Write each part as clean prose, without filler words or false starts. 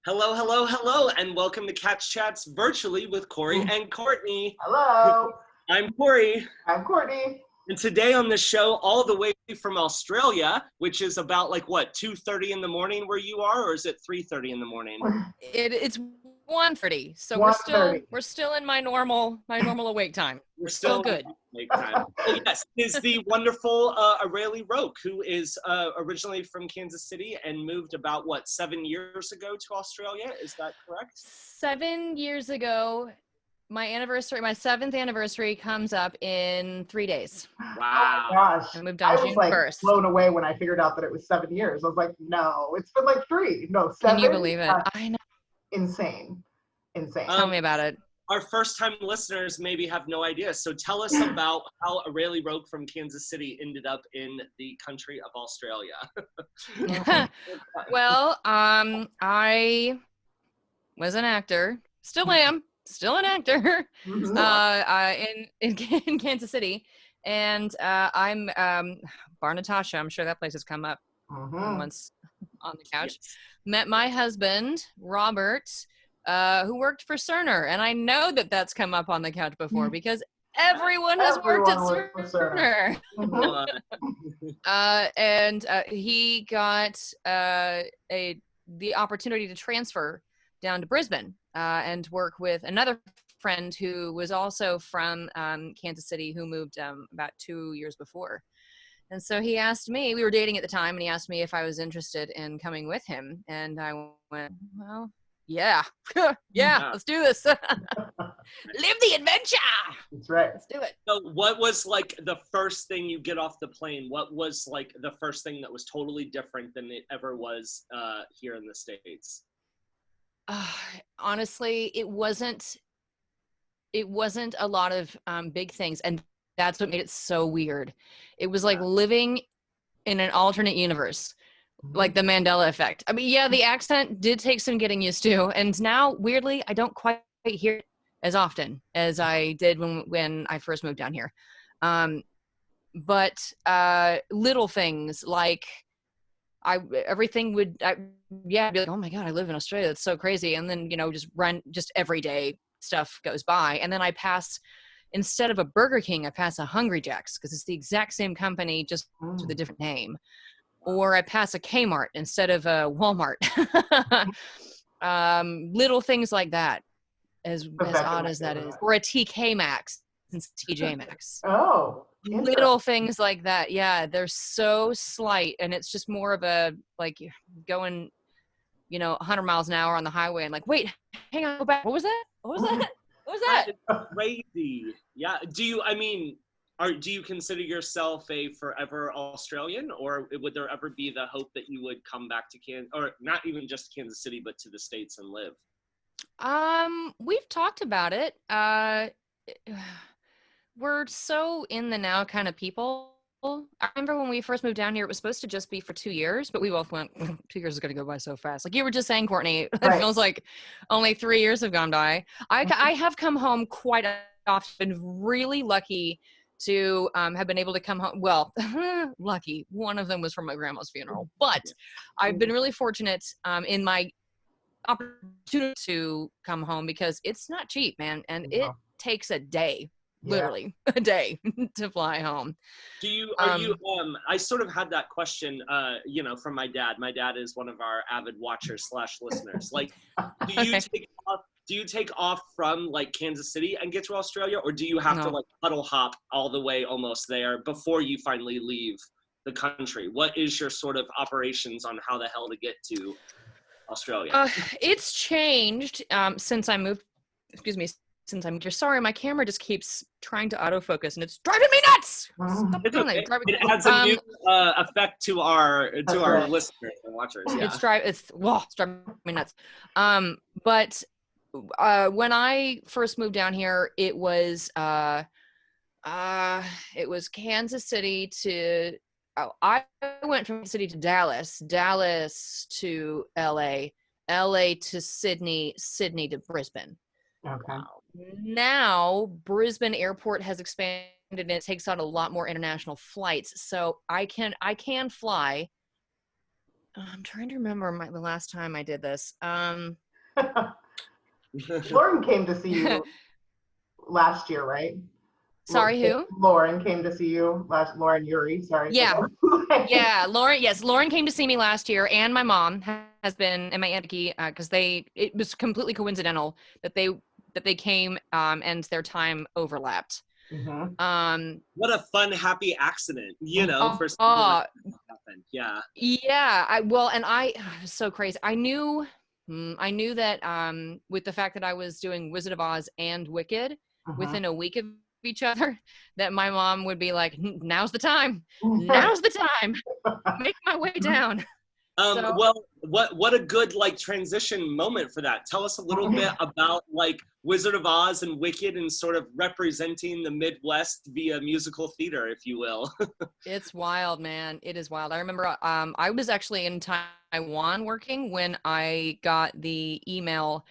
Hello, hello, hello, and welcome to Catch Chats virtually with Corey and Courtney. Hello. I'm Corey. I'm Courtney. And today on the show, all the way from Australia, which is about 2:30 in the morning where you are, or is it 3:30 in the morning? It's 1:30, so 1:30. we're still in my normal awake time. We're still good. Awake time. Oh yes, is the wonderful Aurelie Roque, who is originally from Kansas City and moved about 7 years ago to Australia. Is that correct? 7 years ago, my 7th anniversary comes up in 3 days. Wow. Oh my gosh. I moved on June 1st. Blown away when I figured out that it was 7 years. I was like, no, it's been 3. No, 7. Can you believe it? I know. Insane. Tell me about it. Our first-time listeners maybe have no idea. So tell us about how Aurelie Roque from Kansas City ended up in the country of Australia. Well, I was an actor. Still am. Still an actor. In Kansas City. And I'm Bar Natasha. I'm sure that place has come up once on the couch. Yes. Met my husband, Robert, who worked for Cerner. And I know that that's come up on the couch before because everyone has worked at Cerner. And he got the opportunity to transfer down to Brisbane and work with another friend who was also from Kansas City, who moved about 2 years before. And so he asked me, we were dating at the time, and he asked me if I was interested in coming with him. And I went, well, yeah, let's do this. Live the adventure. That's right. Let's do it. So what was the first thing you get off the plane? What was the first thing that was totally different than it ever was here in the States? Honestly, it wasn't a lot of big things, and that's what made it so weird. It was like living in an alternate universe, like the Mandela effect. I mean, yeah, the accent did take some getting used to, and now weirdly I don't quite hear it as often as I did when I first moved down here. But little things like I'd be like, oh my God, I live in Australia. That's so crazy. And then, just everyday stuff goes by. And then I pass, instead of a Burger King, I pass a Hungry Jack's because it's the exact same company, just with a different name. Or I pass a Kmart instead of a Walmart. Little things like that, as odd as that is. Or a TK Maxx instead of TJ Maxx. Oh. Little things like that. Yeah, they're so slight, and it's just more of a going 100 miles an hour on the highway and wait, hang on, go back. What was that? That's crazy. Yeah. Do you consider yourself a forever Australian, or would there ever be the hope that you would come back to or not even just Kansas City, but to the States and live? We've talked about it. We're so in the now kind of people. I remember when we first moved down here, it was supposed to just be for 2 years, but we both went, 2 years is going to go by so fast. Like you were just saying, Courtney, it feels like only 3 years have gone by. I have come home quite often, really lucky to have been able to come home. Well, lucky. One of them was from my grandma's funeral, but I've been really fortunate in my opportunity to come home because it's not cheap, man. And it takes a day. Literally a day to fly home. I sort of had that question, from my dad. My dad is one of our avid watchers / listeners. Do you take off from Kansas City and get to Australia, or do you have to puddle hop all the way almost there before you finally leave the country? What is your sort of operations on how the hell to get to Australia? It's changed since I moved. Excuse me. Since I'm just sorry, my camera just keeps trying to autofocus and it's driving me nuts. Stop doing that. It adds a new effect to our listeners and watchers. Yeah. It's driving me nuts. But when I first moved down here, it was Kansas City to I went from city to Dallas to LA to Sydney to Brisbane. Okay. Now Brisbane Airport has expanded and it takes on a lot more international flights. So I can fly I'm trying to remember the last time I did this. Lauren came to see you last year, right? Sorry, who? Lauren came to see you last. Lauren Yuri, sorry. Yeah. Yeah, Lauren. Yes, Lauren came to see me last year, and my mom has been, and my aunt Vicky, because it was completely coincidental that they came, and their time overlapped. Mm-hmm. What a fun, happy accident, for something like that to happen. Yeah. Yeah. So crazy. I knew that with the fact that I was doing Wizard of Oz and Wicked within a week of each other, that my mom would be like, now's the time, make my way down. Well, what a good like transition moment for that. Tell us a little bit about like Wizard of Oz and Wicked and sort of representing the Midwest via musical theater, if you will. It's wild, man. It is wild. I remember I was actually in Taiwan working when I got the email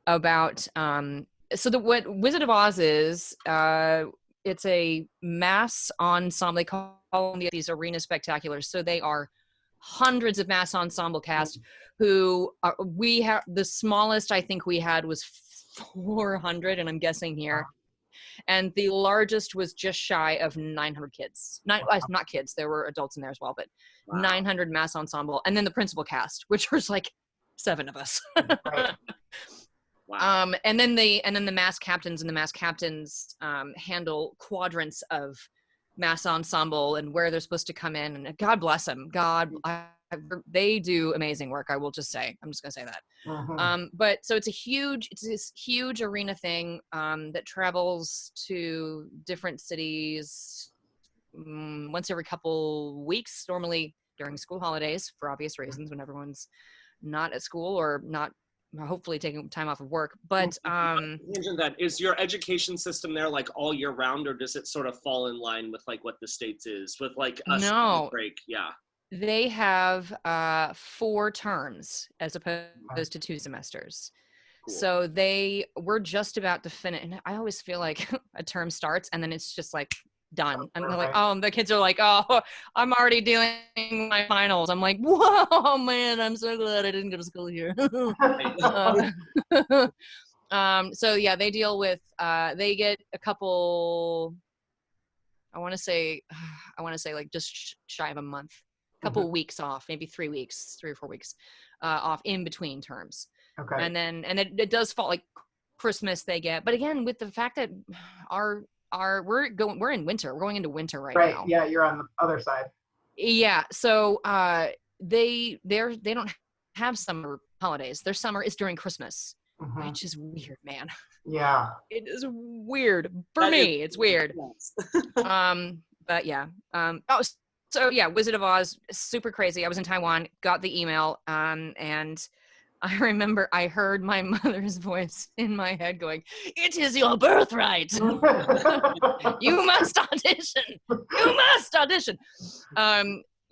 about what Wizard of Oz is. It's a mass ensemble. They call them these arena spectaculars. So they are hundreds of mass ensemble cast who we have. The smallest I think we had was 400, and I'm guessing here. And the largest was just shy of 900 kids. Not kids, there were adults in there as well, but wow. 900 mass ensemble. And then the principal cast, which was like 7 of us. Right. Wow. And then the mass captains handle quadrants of mass ensemble and where they're supposed to come in. And God bless them. They do amazing work. I will just say, I'm just going to say that. But so it's this huge arena thing that travels to different cities once every couple weeks, normally during school holidays for obvious reasons when everyone's not at school or not hopefully taking time off of work. But that is your education system there like all year round, or does it sort of fall in line with like what the States is with like a break? Yeah. They have 4 terms as opposed to 2 semesters. Cool. So we're just about to finish. And I always feel like a term starts and then it's just like done. And they're like, the kids are like, oh, I'm already dealing with my finals. I'm like, whoa, man, I'm so glad I didn't go to school here. So yeah, they deal with, they get a couple, I want to say like just shy of a month. Couple weeks off, maybe 3 or 4 weeks off in between terms. Okay. And it does fall like Christmas they get. But again, with the fact that we're in winter, we're going into winter right now. Right. Yeah, you're on the other side. Yeah. So they don't have summer holidays. Their summer is during Christmas, which is weird, man. Yeah. It is weird. For me, it's weird. But yeah. So yeah, Wizard of Oz, super crazy. I was in Taiwan, got the email, and I remember I heard my mother's voice in my head going, "It is your birthright. You must audition. You must audition."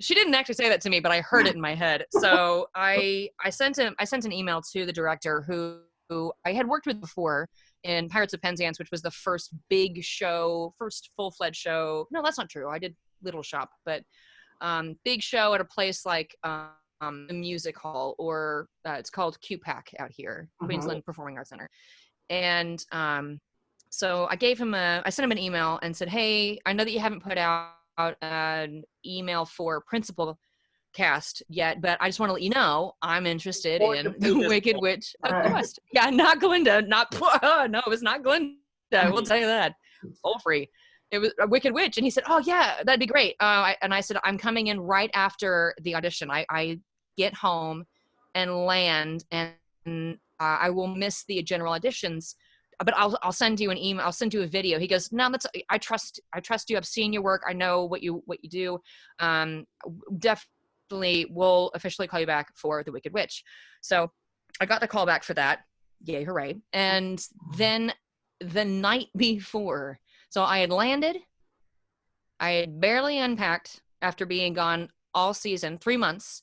She didn't actually say that to me, but I heard it in my head. So I sent an email to the director who I had worked with before in Pirates of Penzance, which was the first first full-fledged show. No, that's not true. I did Little Shop, but big show at a place like a music hall, or it's called QPAC out here, Queensland Performing Arts Center. And so I sent him an email and said, hey, I know that you haven't put out an email for principal cast yet, but I just want to let you know I'm interested in the Wicked Witch of the West. Yeah, not Glinda, no, it was not Glinda, I will tell you that. All free. It was a Wicked Witch. And he said, oh yeah, that'd be great. And I said, I'm coming in right after the audition. I get home and land, and I will miss the general auditions, but I'll send you an email. I'll send you a video. He goes, no, I trust you. I've seen your work. I know what you do. Definitely will officially call you back for the Wicked Witch. So I got the call back for that. Yay, hooray. And then the night before, so I had landed, I had barely unpacked after being gone all season, 3 months,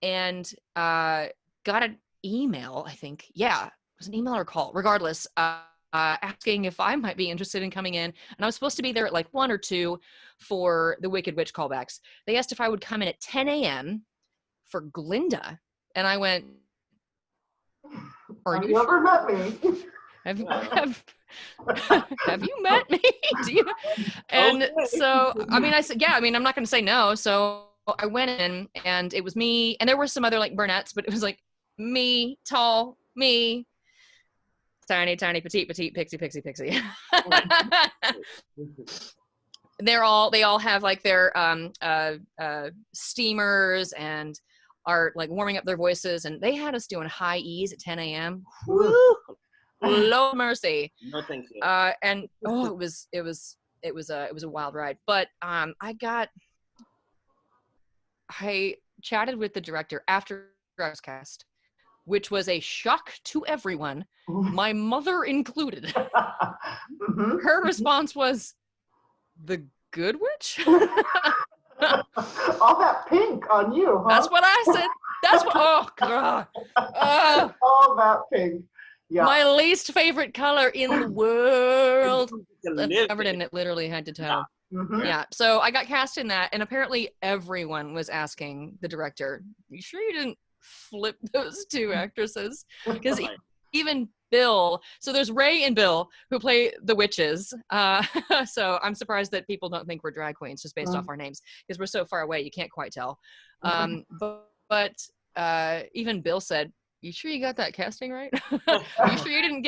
and got an email, I think. Yeah, it was an email or a call, regardless, asking if I might be interested in coming in. And I was supposed to be there at like 1 or 2 for the Wicked Witch callbacks. They asked if I would come in at 10 a.m. for Glinda. And I went, Have you ever met me? have you met me? Do you? And so, I mean, I said, yeah, I mean, I'm not going to say no. So I went in and it was me. And there were some other like brunettes, but it was like me, tall, me, tiny, petite, pixie. They all have like their steamers and are like warming up their voices, and they had us doing high E's at 10 a.m. Woo! Lord mercy. No, thank you. And it was a wild ride. But I chatted with the director after I was cast, which was a shock to everyone, my mother included. Her response was, "The Good Witch?" All that pink on you, huh? That's what I said. That's what. Oh God. All that pink. Yeah. My least favorite color in the world. Covered in it, literally head to toe. Yeah. So I got cast in that, and apparently everyone was asking the director, "You sure you didn't flip those two actresses?" Because even Bill, so there's Ray and Bill who play the witches. So I'm surprised that people don't think we're drag queens just based off our names, because we're so far away you can't quite tell. But even Bill said, "You sure you got that casting right? Are you sure you didn't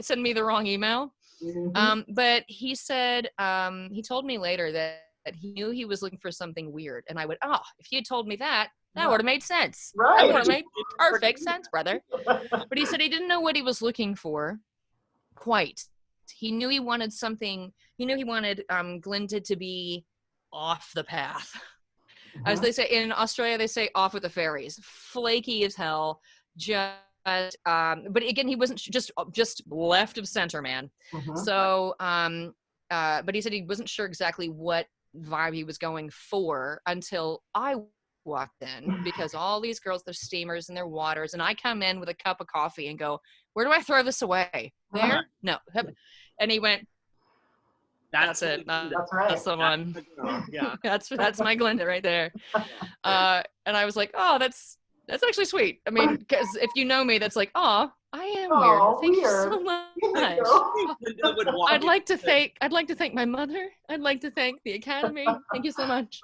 send me the wrong email?" But he said, he told me later that he knew he was looking for something weird, and I would, if you had told me that would have made sense. Right. That would have made perfect sense, brother. But he said he didn't know what he was looking for quite. He knew he wanted something. He knew he wanted Glinda to be off the path. As they say in Australia, they say off with the fairies. Flaky as hell. But again, he wasn't just left of center, man. So, but he said he wasn't sure exactly what vibe he was going for until I walked in, because all these girls, they're steamers and they're waters, and I come in with a cup of coffee and go, "Where do I throw this away? There? No." And he went, "That's it. That's right. That's the one. Yeah. That's my Glinda right there." And I was like, "Oh, that's actually sweet." I mean, because if you know me, that's like, "Oh, I am weird. Thank you so much." I'd like to thank my mother. I'd like to thank the Academy. Thank you so much.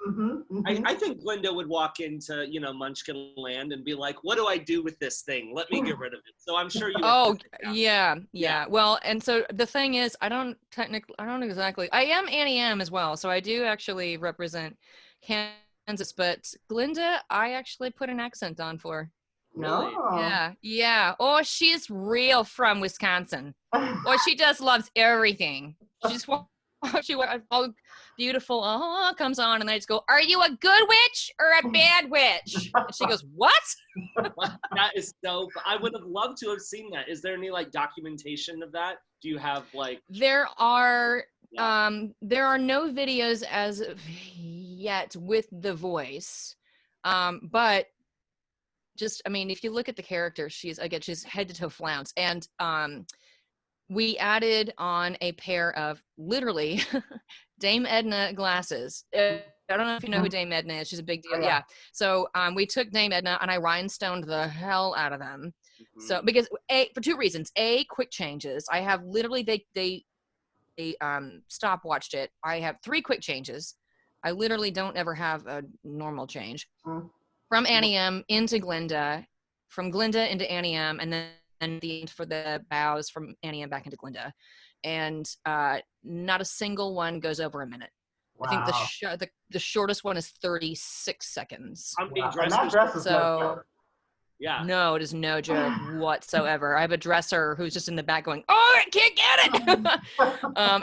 I think Glinda would walk into, Munchkin Land and be like, "What do I do with this thing? Let me get rid of it." So I'm sure you. Oh, yeah. Well, and so the thing is, I am Annie M as well. So I do actually represent Kansas, but Glinda, I actually put an accent on for. Really? Yeah. Oh, she's real from Wisconsin. Or she just loves everything. She all beautiful comes on, and I just go, "Are you a good witch or a bad witch?" And she goes, "What?" That is so. I would have loved to have seen that. Is there any documentation of that? Do you have There are no videos as of yet with the voice, but just, I mean, if you look at the character, she's head to toe flounce. And we added on a pair of literally Dame Edna glasses. I don't know if you know who Dame Edna is. She's a big deal. Yeah. So we took Dame Edna and I rhinestoned the hell out of them. So because for two reasons. Quick changes. I have literally, they stopwatched it. I have 3 quick changes. I literally don't ever have a normal change. From Annie M into Glinda, from Glinda into Annie M, and then the end for the bows from Annie M back into Glinda. And not a single one goes over a minute. Wow. I think the shortest one is 36 seconds. I'm being And that dress is so yeah. No, it is no joke whatsoever. I have a dresser who's just in the back going, "Oh, I can't get it."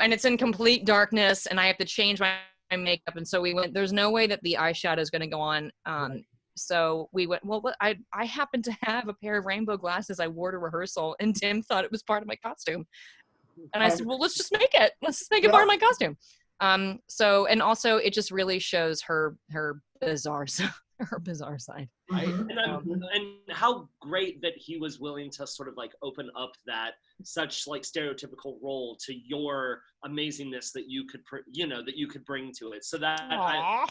And it's in complete darkness, and I have to change my makeup. And so we went, there's no way that the eyeshadow is going to go on. So we went, well, I happened to have a pair of rainbow glasses I wore to rehearsal, and Tim thought it was part of my costume. And I said, well, let's just make it part of my costume. So, and also it just really shows her bizarre side. Right. Mhm. And how great that he was willing to sort of like open up that such like stereotypical role to your amazingness that you could, that you could bring to it. So that Aw.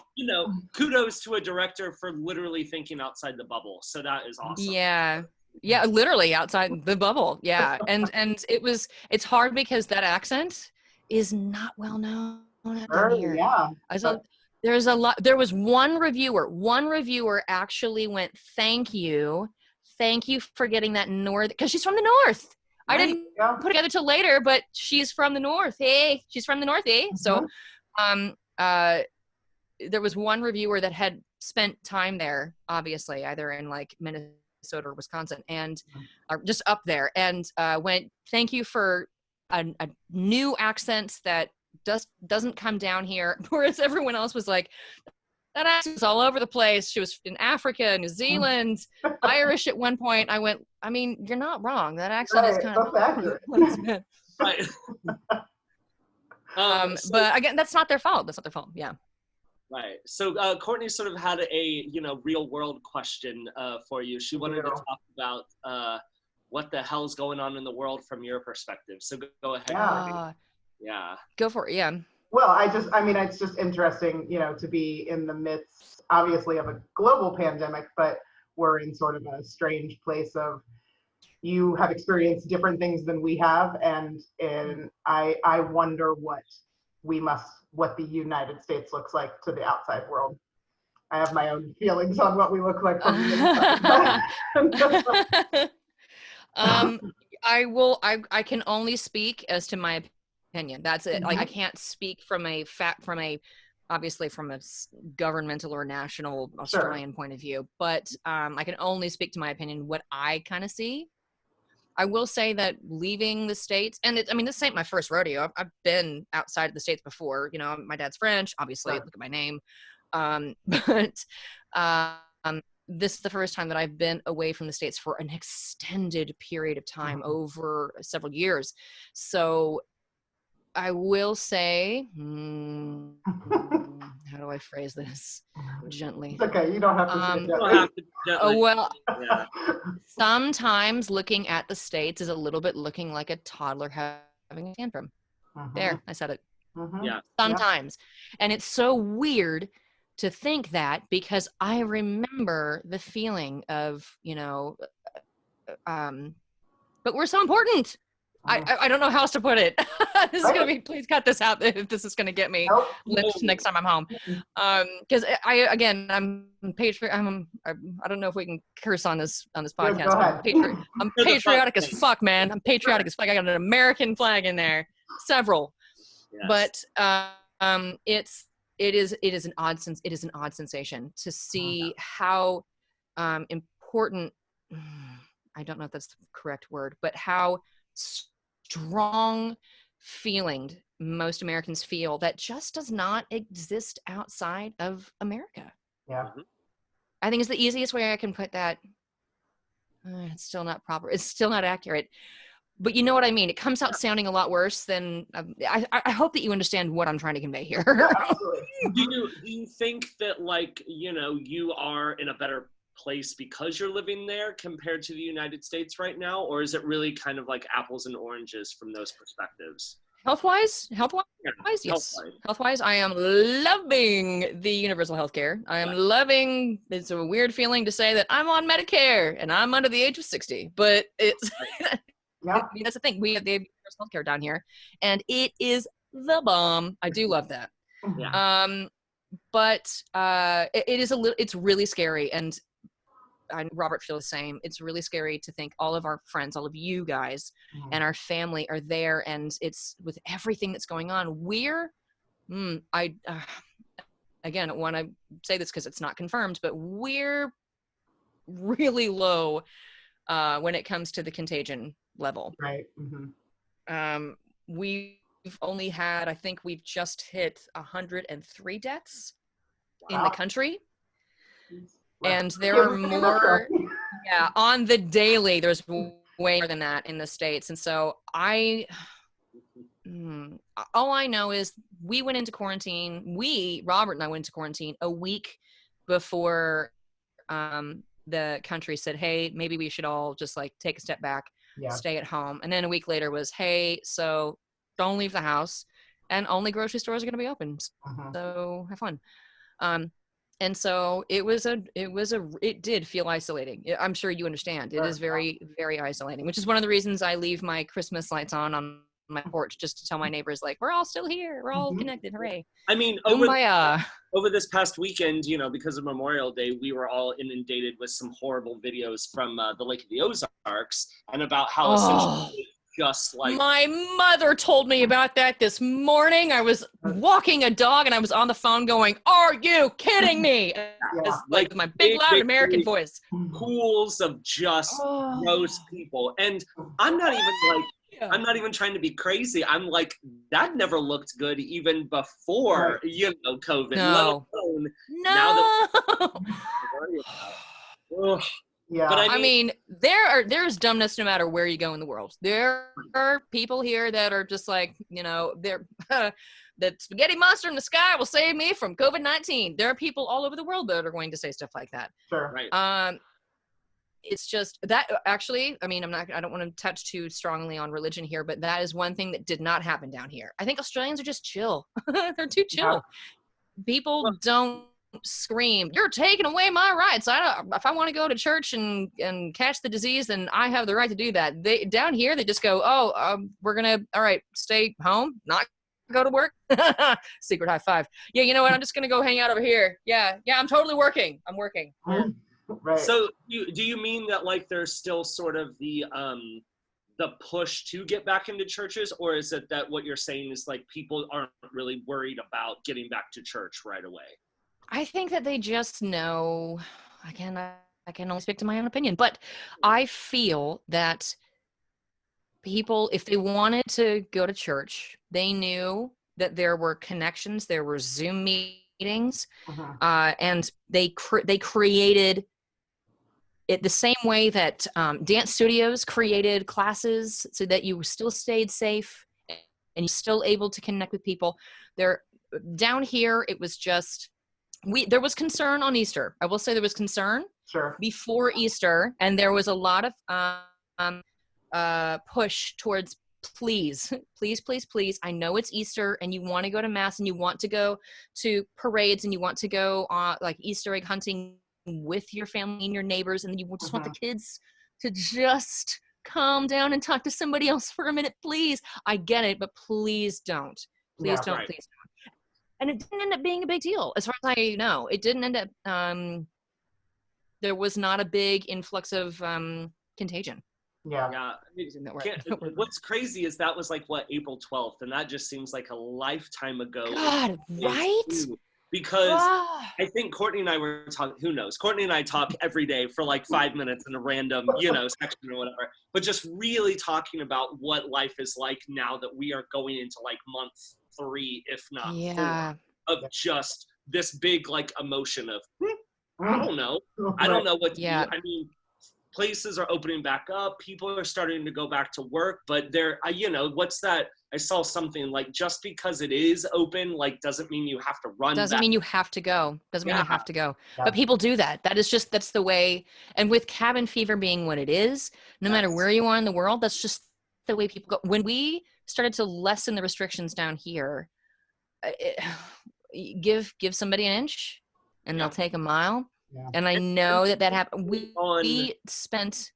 kudos to a director for literally thinking outside the bubble. So that is awesome. Yeah, literally outside the bubble. Yeah. And it's hard because that accent is not well known down Sure, here. yeah. There was one reviewer actually went, thank you for getting that north, because she's from the north. I Right. didn't Yeah. put it together till later, but she's from the north. Hey, she's from the north, eh? So there was one reviewer that had spent time there, obviously, either in like Minnesota or Wisconsin, and just up there, and went, thank you for a new accent that doesn't come down here. Whereas everyone else was like, that accent's all over the place. She was in Africa, New Zealand, Irish at one point. I went, I mean, you're not wrong. That accent is kind of accurate. Right. but again, that's not their fault. Yeah. Right. So Courtney sort of had a real world question for you. She wanted to talk about what the hell's going on in the world from your perspective. So go ahead. Yeah. Yeah. Go for it. Yeah. Well, it's just interesting, to be in the midst, obviously, of a global pandemic, but we're in sort of a strange place of, you have experienced different things than we have, and I wonder what the United States looks like to the outside world. I have my own feelings on what we look like from the inside. I can only speak as to my opinion. That's it. Like, I can't speak from obviously from a governmental or national Australian point of view, but I can only speak to my opinion, what I kind of see. I will say that leaving the States, and this ain't my first rodeo. I've been outside of the States before. My dad's French, obviously, look at my name. But this is the first time that I've been away from the States for an extended period of time, over several years. So I will say, how do I phrase this gently? It's okay, you don't have to say it. Well, sometimes looking at the States is a little bit looking like a toddler having a tantrum. There, I said it. Yeah. Sometimes. And it's so weird to think that, because I remember the feeling of, but we're so important. I don't know how else to put it. This is gonna be, please cut this out if this is gonna get me lynched next time I'm home. Because I'm patriot. I don't know if we can curse on this podcast. I'm patriotic as fuck, man. I'm patriotic as fuck. I got an American flag in there, several. Yes. But it is an odd sensation to see how important. I don't know if that's the correct word, but how strong feeling most Americans feel that just does not exist outside of America. Yeah. I think it's the easiest way I can put that. It's still not proper. It's still not accurate. But you know what I mean? It comes out sounding a lot worse than, I hope that you understand what I'm trying to convey here. Do you think that, like, you are in a better place because you're living there compared to the United States right now? Or is it really kind of like apples and oranges from those perspectives? Health-wise, yes. Health-wise, I am loving the universal health care. I am loving, it's a weird feeling to say that I'm on Medicare and I'm under the age of 60, but it's, that's the thing. We have the universal health care down here, and it is the bomb. I do love that. Yeah. But it's really scary, and Robert feels the same. It's really scary to think all of our friends, all of you guys, and our family are there, and it's with everything that's going on. Again, I want to say this because it's not confirmed, but we're really low when it comes to the contagion level. Right. We've only had, I think we've just hit 103 deaths in the country. And there are more, on the daily, there's way more than that in the States. And so all I know is we went into quarantine. Robert and I went into quarantine a week before the country said, hey, maybe we should all just like take a step back, stay at home. And then a week later was, hey, so don't leave the house and only grocery stores are going to be open. So have fun. And so it did feel isolating. I'm sure you understand. It is very, very isolating, which is one of the reasons I leave my Christmas lights on my porch, just to tell my neighbors, like, we're all still here. We're all connected. Hooray. I mean, over this past weekend, because of Memorial Day, we were all inundated with some horrible videos from the Lake of the Ozarks and about how essentially just like... My mother told me about that this morning. I was walking a dog and I was on the phone going, are you kidding me? Like my big loud American voice. Pools of just gross people. And I'm not even trying to be crazy. I'm like, that never looked good even before, COVID. No. Now that But I mean, there's dumbness no matter where you go in the world. There are people here that are just like, they're that spaghetti monster in the sky will save me from COVID-19. There are people all over the world that are going to say stuff like that. Sure. Right. It's just that actually, I mean, I don't want to touch too strongly on religion here, but that is one thing that did not happen down here. I think Australians are just chill. They're too chill. Yeah. People don't scream, you're taking away my rights. If I want to go to church and catch the disease, then I have the right to do that. Down here, they just go, we're going to, all right, stay home, not go to work. Secret high five. Yeah, you know what? I'm just going to go hang out over here. Yeah, I'm totally working. I'm working. Right. So do you mean that like there's still sort of the push to get back into churches, or is it that what you're saying is like people aren't really worried about getting back to church right away? I think that they just know, I can only speak to my own opinion, but I feel that people, if they wanted to go to church, they knew that there were connections, there were Zoom meetings, and they created it the same way that dance studios created classes so that you still stayed safe and you still able to connect with people. Down here, it was just, there was concern on Easter. I will say there was concern before Easter, and there was a lot of push towards please. I know it's Easter, and you want to go to mass, and you want to go to parades, and you want to go like Easter egg hunting with your family and your neighbors, and you just want the kids to just calm down and talk to somebody else for a minute, please. I get it, but please don't. Please don't. And it didn't end up being a big deal, as far as I know. It didn't end up, there was not a big influx of contagion. Yeah. What's crazy is that was like, April 12th, and that just seems like a lifetime ago. God, right? Because I think Courtney and I were talking, who knows? Courtney and I talk every day for like 5 minutes in a random, section or whatever, but just really talking about what life is like now that we are going into like month 3, if not 4, of just this big like emotion of I don't know what to do. I mean, places are opening back up, people are starting to go back to work, but they're what's that? I saw something like, just because it is open like doesn't mean you have to run. Doesn't mean you have to go. Doesn't mean you have to go. But people do that. That's the way. And with cabin fever being what it is, no matter where you are in the world, that's just the way people go. When we started to lessen the restrictions down here, give somebody an inch and they'll take a mile. And I know that happened. We spent.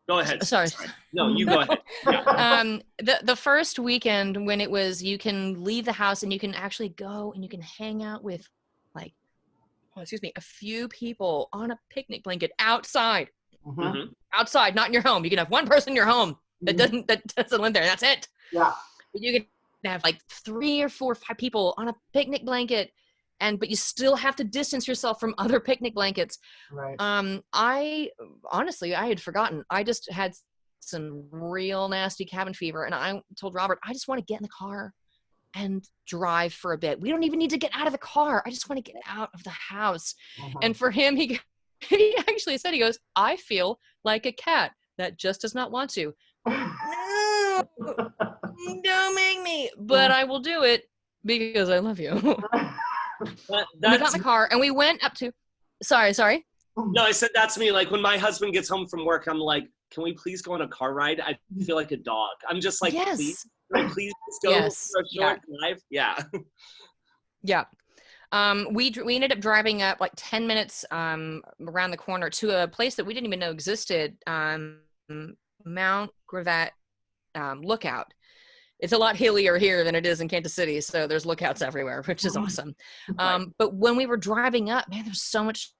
Go ahead. Sorry. No, you go ahead. The first weekend when it was, you can leave the house and you can actually go and you can hang out with like, a few people on a picnic blanket outside. Outside, not in your home. You can have one person in your home that doesn't live there. That's it. Yeah. But you can have like 3 or 4 or 5 people on a picnic blanket, but you still have to distance yourself from other picnic blankets. Right. I had forgotten. I just had some real nasty cabin fever, and I told Robert, I just want to get in the car and drive for a bit. We don't even need to get out of the car. I just want to get out of the house. And for him, he actually said, he goes, I feel like a cat that just does not want to. No, don't make me. But I will do it because I love you. We got in the car and we went up to. Sorry. No, I said that's me. Like when my husband gets home from work, I'm like, can we please go on a car ride? I feel like a dog. I'm just like, please, Yes. can we please just go Yes. for a short drive? Yeah. Yeah. We ended up driving up like 10 minutes around the corner to a place that we didn't even know existed, Mount Gravatt Lookout. It's a lot hillier here than it is in Kansas City, so there's lookouts everywhere, which is awesome. But when we were driving up, man, there's so much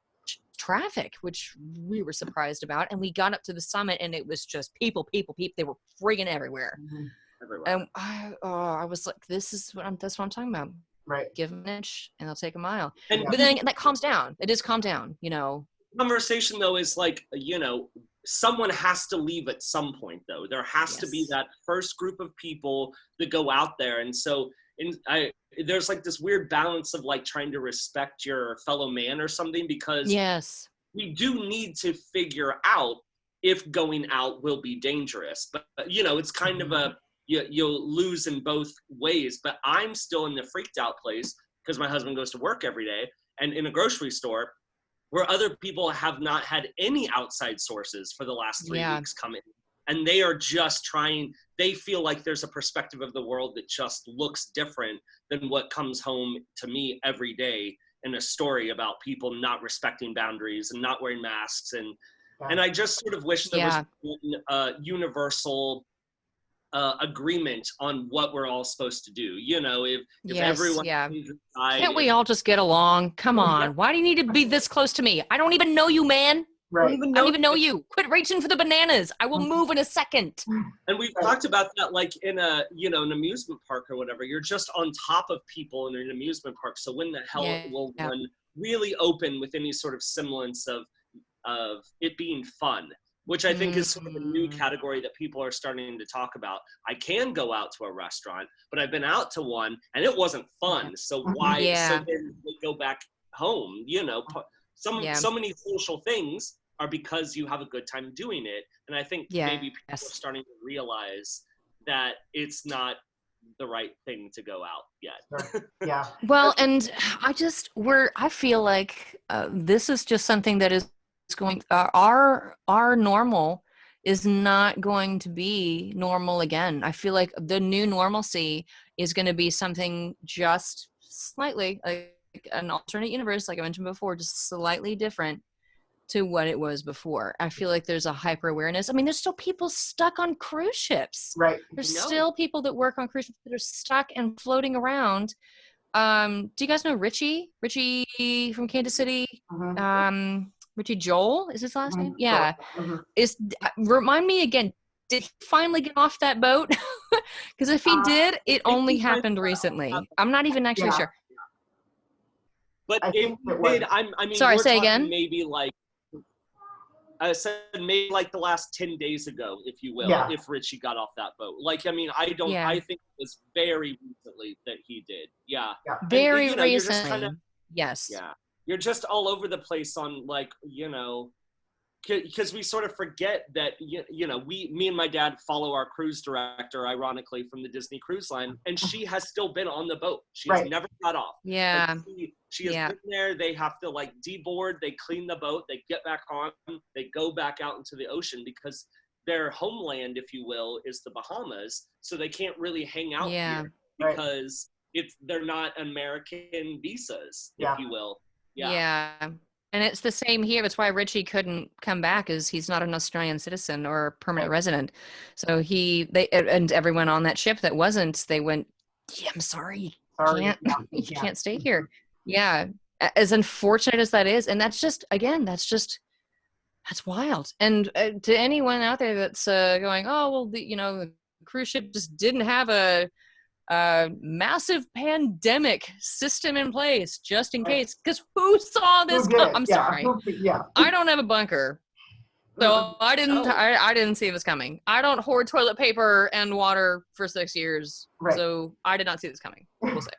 traffic, which we were surprised about. And we got up to the summit, and it was just people. They were friggin' everywhere. And I was like, that's what I'm talking about. Right. Give them an inch, and they'll take a mile. And but then that calms down. It is calmed down, you know. Conversation though is like, you know, someone has to leave at some point though. There has to be that first group of people that go out there. And so there's like this weird balance of like trying to respect your fellow man or something, because we do need to figure out if going out will be dangerous. But you know, it's kind of a, you'll lose in both ways. But I'm still in the freaked out place because my husband goes to work every day, and in a grocery store where other people have not had any outside sources for the last 3 weeks come in. And they are just they feel like there's a perspective of the world that just looks different than what comes home to me every day in a story about people not respecting boundaries and not wearing masks. And I just sort of wish there was a universal agreement on what we're all supposed to do. You know, if everyone can't we all just get along? Come on. Why do you need to be this close to me? I don't even know you, man. Right. I don't even know you. Quit reaching for the bananas. I will move in a second. And we've talked about that, like in an amusement park or whatever. You're just on top of people in an amusement park. So when the hell will one really open with any sort of semblance of it being fun? Which I think is sort of a new category that people are starting to talk about. I can go out to a restaurant, but I've been out to one and it wasn't fun. So why? So then we go back home. You know, so many social things are because you have a good time doing it. And I think maybe people are starting to realize that it's not the right thing to go out yet. Well, and I feel like this is just something that is going our normal is not going to be normal again. I feel like the new normalcy is going to be something just slightly like an alternate universe, like I mentioned before, just slightly different to what it was before. I feel like there's a hyper awareness. I mean, there's still people stuck on cruise ships. Right. There's still people that work on cruise ships that are stuck and floating around. Do you guys know Richie from Kansas City? Richie Joel is his last name? Yeah. Remind me again, did he finally get off that boat? Because if he did, it only happened recently. I'm not even actually sure. But it did. I mean, sorry, say again. Maybe like I said, maybe like the last 10 days ago, if you will, if Richie got off that boat. Like, I mean, I think it was very recently that he did. Yeah. Very recently. Yes. Yeah. You're just all over the place on like, because we sort of forget that, me and my dad follow our cruise director, ironically, from the Disney Cruise Line, and she has still been on the boat. She has never got off. Yeah. Like, she has been there. They have to like deboard, they clean the boat, they get back on, they go back out into the ocean because their homeland, if you will, is the Bahamas. So they can't really hang out here because they're not American visas, if you will. Yeah. And it's the same here. That's why Richie couldn't come back, is he's not an Australian citizen or permanent resident. So and everyone on that ship that wasn't, they went, I'm sorry. You can't stay here. Yeah. As unfortunate as that is. And that's wild. And to anyone out there that's going, oh, well, the cruise ship just didn't have a massive pandemic system in place just in case, because who saw this I'm sorry. I don't have a bunker, so I didn't see this coming. I don't hoard toilet paper and water for 6 years, so I did not see this coming. We'll say.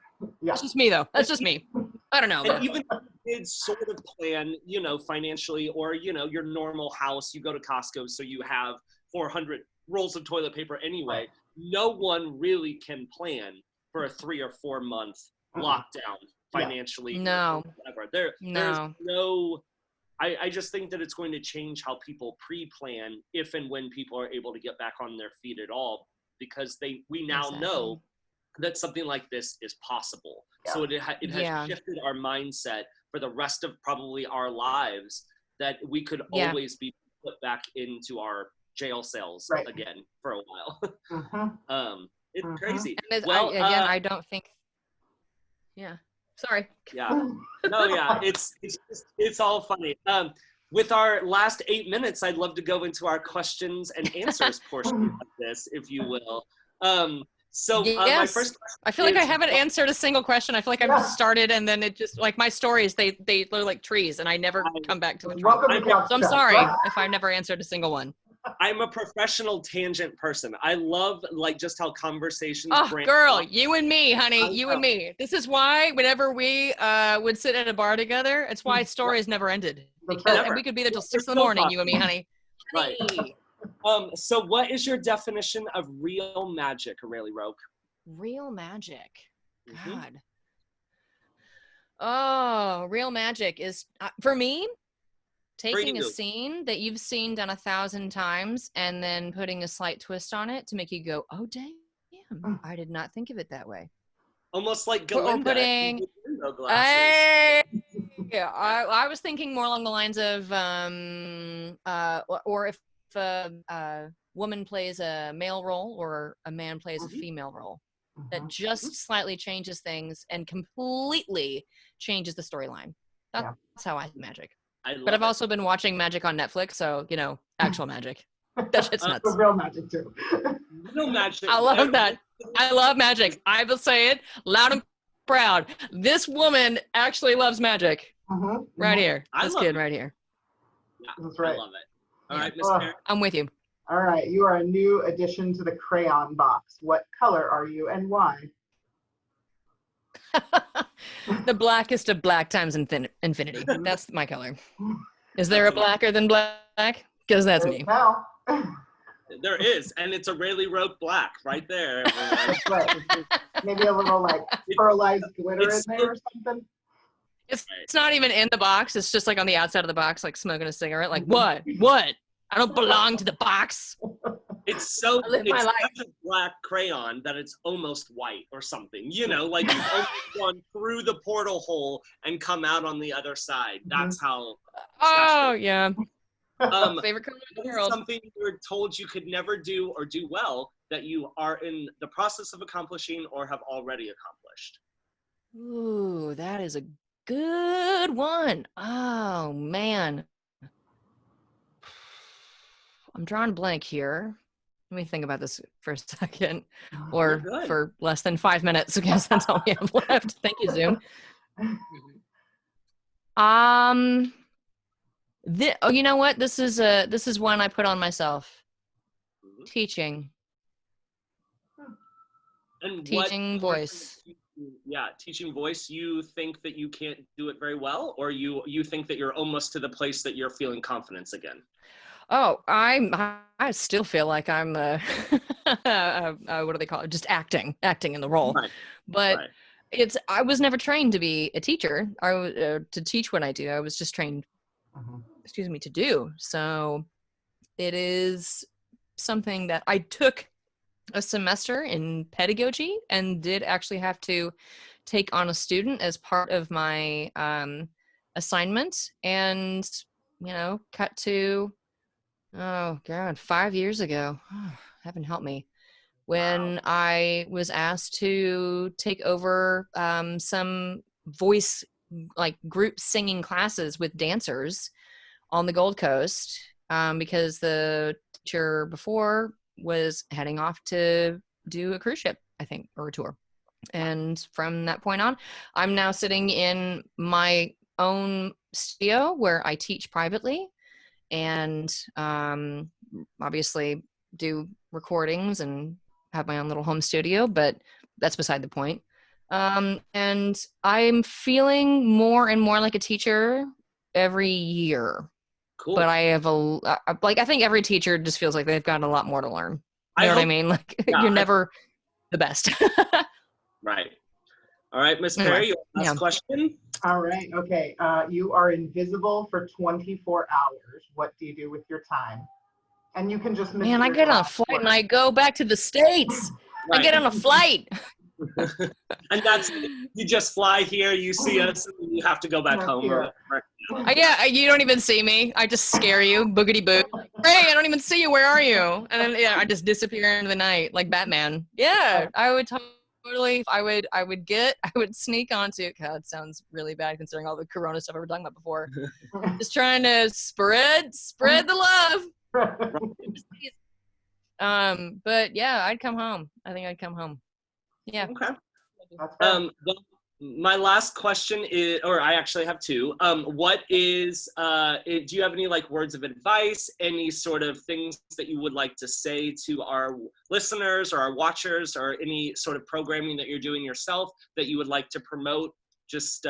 That's just me, though. That's just me. I don't know. And even if you did sort of plan, financially, or your normal house, you go to Costco, so you have 400 rolls of toilet paper anyway. No one really can plan for a 3 or 4 month lockdown financially. No. There's no I just think that it's going to change how people pre-plan if and when people are able to get back on their feet at all, because we now know that something like this is possible. Yeah. So it has shifted our mindset for the rest of probably our lives, that we could always be put back into our jail cells again for a while. It's crazy. Well, I don't think. Yeah. Sorry. Yeah. No, yeah. It's all funny. With our last 8 minutes, I'd love to go into our questions and answers portion of this, if you will. My first question, I feel like I haven't answered a single question. I feel like I've just started, and then it just, like, my stories, they look like trees, and I never come back to the truth. So I'm sorry if I've never answered a single one. I'm a professional tangent person. I love, like, just how conversations girl, you and me, honey, you and me. This is why whenever we would sit at a bar together, it's why stories never ended. And we could be there till 6 in the morning, you and me, honey. Right. So what is your definition of real magic, Aurelie Roque? Real magic. God. Oh, real magic is, for me, taking a scene that you've seen done 1,000 times and then putting a slight twist on it to make you go, oh, damn, I did not think of it that way. Almost like Galinda. I was thinking more along the lines of, or if a woman plays a male role or a man plays a female role, that just slightly changes things and completely changes the storyline. That's how I see magic. But I've also been watching magic on Netflix, so, actual magic. That shit's nuts. Real magic, too. Real magic. I love that. I love magic. I will say it loud and proud. This woman actually loves magic. Right here. This kid right here. Yeah, that's right. I love it. All right, Miss Perry. I'm with you. All right, you are a new addition to the crayon box. What color are you and why? The blackest of black times infinity. That's my color. Is there a blacker than black? Because that's me. Now. There is, and it's Aurelie Roque black right there. That's right. Maybe a little like pearlized glitter in there or something. It's not even in the box. It's just like on the outside of the box, like smoking a cigarette. Like, what? I don't belong to the box. It's such a black crayon that it's almost white or something. Like you've almost gone through the portal hole and come out on the other side. That's how. Oh, yeah. Favorite color in the world. Something you were told you could never do or do well that you are in the process of accomplishing or have already accomplished. Ooh, that is a good one. Oh, man. I'm drawing a blank here. Let me think about this for a second, or for less than 5 minutes, because that's all we have left. Thank you, Zoom. You know what? This is one I put on myself. Teaching. And teaching voice. Teaching voice. You think that you can't do it very well, or you think that you're almost to the place that you're feeling confidence again? Oh, I still feel like I'm what do they call it? Just acting in the role. Right. But I was never trained to be a teacher. To teach what I do. I was just trained, to do. So it is something that I took a semester in pedagogy and did actually have to take on a student as part of my assignment, and cut to 5 years ago. Heaven help me. When I was asked to take over some voice, like, group singing classes with dancers on the Gold Coast, because the teacher before was heading off to do a cruise ship, I think, or a tour. And from that point on, I'm now sitting in my own studio where I teach privately, and obviously do recordings and have my own little home studio, but that's beside the point. And I'm feeling more and more like a teacher every year. Cool. But I have I think every teacher just feels like they've got a lot more to learn. You know what I mean? Like, you're never the best. Right. All right, Miss Perry, your last question. All right. Okay. You are invisible for 24 hours. What do you do with your time? And you can just Man, I get on a flight and I go back to the States. Right. I get on a flight. And that's you just fly here, you see us, and you have to go back home. Yeah, you don't even see me. I just scare you, boogity boo. Hey, I don't even see you. Where are you? And then I just disappear into the night like Batman. Yeah, I would totally. I would sneak onto. God, it sounds really bad considering all the Corona stuff we were talking about before. Just trying to spread the love. But yeah, I'd come home. I think I'd come home. Yeah. Okay. Well, my last question is, or I actually have two. What is, do you have any like words of advice, any sort of things that you would like to say to our listeners or our watchers, or any sort of programming that you're doing yourself that you would like to promote? Just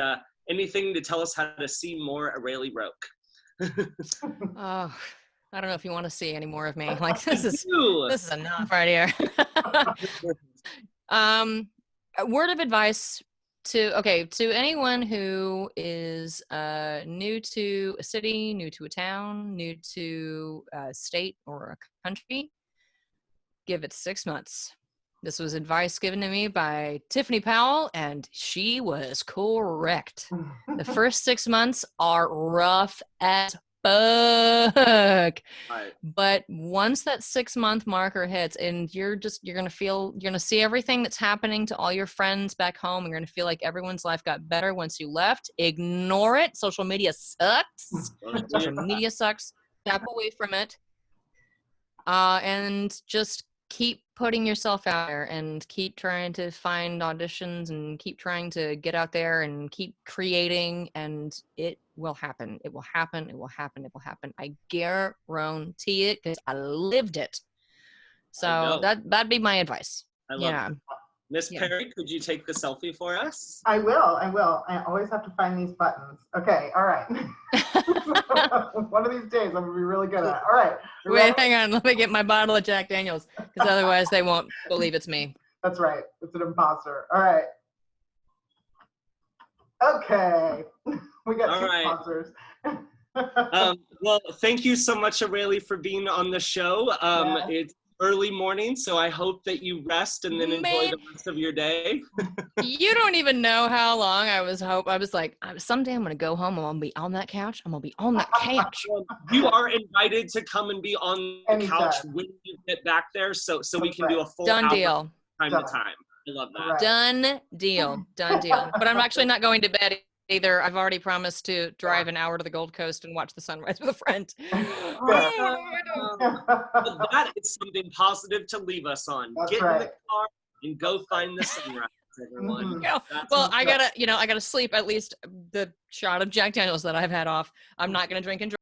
anything to tell us how to see more Aurelie Roque. Oh, I don't know if you want to see any more of me. Like this is enough right here. A word of advice to anyone who is new to a city, new to a town, new to a state or a country, give it 6 months. This was advice given to me by Tiffany Powell, and she was correct. The first 6 months are rough as fuck. Right. But once that 6-month marker hits and you're gonna see everything that's happening to all your friends back home. You're gonna feel like everyone's life got better once you left. Ignore it. Social media sucks. Social media sucks. Step away from it. And just keep putting yourself out there and keep trying to find auditions and keep trying to get out there and keep creating, and it will happen. It will happen. It will happen. It will happen. I guarantee it because I lived it. So that'd be my advice. I love it. Miss Perry, could you take the selfie for us? I will. I always have to find these buttons. Okay, all right. One of these days I'm going to be really good at it. All right. Wait, hang on. Let me get my bottle of Jack Daniels, because otherwise they won't believe it's me. That's right. It's an imposter. All right. Okay. We got two sponsors. Well, thank you so much, Aurelie, for being on the show. It's early morning, so I hope that you rest and then enjoy the rest of your day. You don't even know how long I was like, someday I'm gonna go home, I'm gonna be on that couch, I'm gonna be on that couch. You are invited to come and be on the couch when you get back there, so we can do a full done deal time to time. I love that. Right. Done deal. But I'm actually not going to bed either. I've already promised to drive an hour to the Gold Coast and watch the sunrise with a friend. That is something positive to leave us on. That's Get in the car and go find the sunrise, everyone. Well, I gotta sleep at least the shot of Jack Daniels that I've had off. I'm not gonna drink and drive.